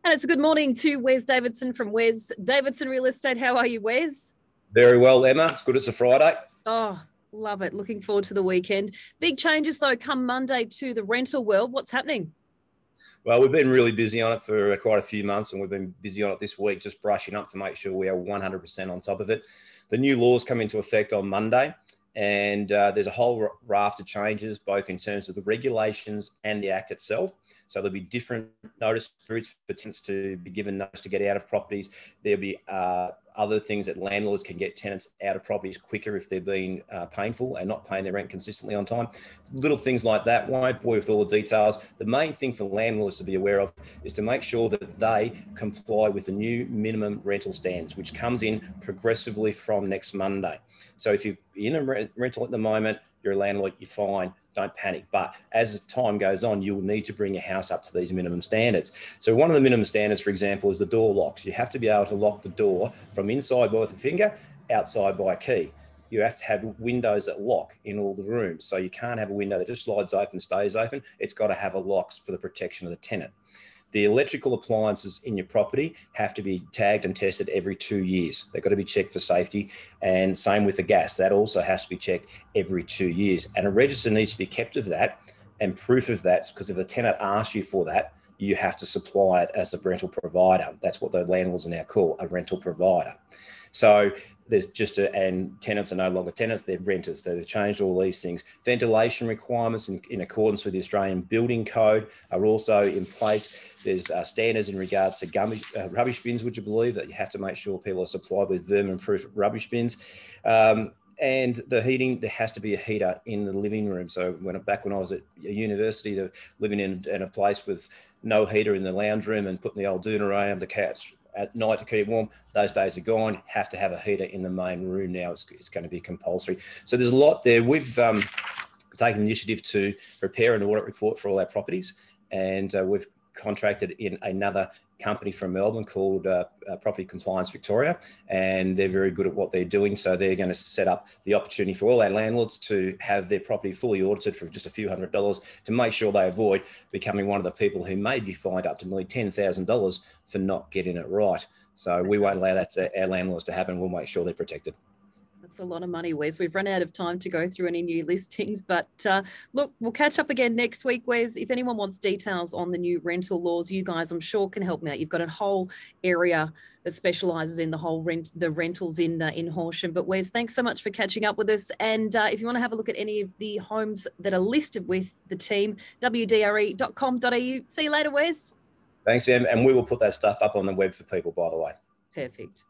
And it's a good morning to Wes Davidson from Wes Davidson Real Estate. How are you, Wes? Very well, Emma. It's good it's a Friday. Oh, love it. Looking forward to the weekend. Big changes, though, come Monday to the rental world. What's happening? Well, we've been really busy on it for quite a few months, and we've been busy on it this week, just brushing up to make sure we are 100% on top of it. The new laws come into effect on Monday, and there's a whole raft of changes, both in terms of the regulations and the Act itself. So there'll be different notice periods for tenants to be given notice to get out of properties. There'll be other things that landlords can get tenants out of properties quicker if they're being painful and not paying their rent consistently on time. Little things like that. Won't bore you with all the details. The main thing for landlords to be aware of is to make sure that they comply with the new minimum rental standards, which comes in progressively from next Monday. So if you're in a rental at the moment, you're a landlord, you're fine, don't panic. But as time goes on, you'll need to bring your house up to these minimum standards. So one of the minimum standards, for example, is the door locks. You have to be able to lock the door from inside by with a finger, outside by a key. You have to have windows that lock in all the rooms. So you can't have a window that just slides open, stays open. It's got to have a lock for the protection of the tenant. The electrical appliances in your property have to be tagged and tested every 2 years. They've got to be checked for safety, and same with the gas. That also has to be checked every 2 years. And a register needs to be kept of that and proof of that, because if the tenant asks you for that, you have to supply it as the rental provider. That's what the landlords are now called, a rental provider. So there's and tenants are no longer tenants, they're renters. So they've changed all these things. Ventilation requirements in accordance with the Australian Building Code are also in place. There's standards in regards to rubbish bins, which I believe that you have to make sure people are supplied with vermin-proof rubbish bins. And the heating, there has to be a heater in the living room. So back when I was at a university, living in a place with no heater in the lounge room and putting the old doona around the couch at night to keep warm, those days are gone. Have to have a heater in the main room now. It's going to be compulsory. So there's a lot there. We've taken the initiative to prepare an audit report for all our properties, and we've contracted in another company from Melbourne called Property Compliance Victoria, and they're very good at what they're doing. So they're going to set up the opportunity for all our landlords to have their property fully audited for just a few $100s to make sure they avoid becoming one of the people who may be fined up to nearly $10,000 for not getting it right. So we won't allow that to our landlords to happen. We'll make sure they're protected. That's a lot of money, Wes. We've run out of time to go through any new listings, but look, we'll catch up again next week, Wes. If anyone wants details on the new rental laws, you guys, I'm sure, can help me out. You've got a whole area that specialises in the rentals in Horsham. But Wes, thanks so much for catching up with us. And if you want to have a look at any of the homes that are listed with the team, WDRE.com.au. See you later, Wes. Thanks, Em. And we will put that stuff up on the web for people, by the way. Perfect.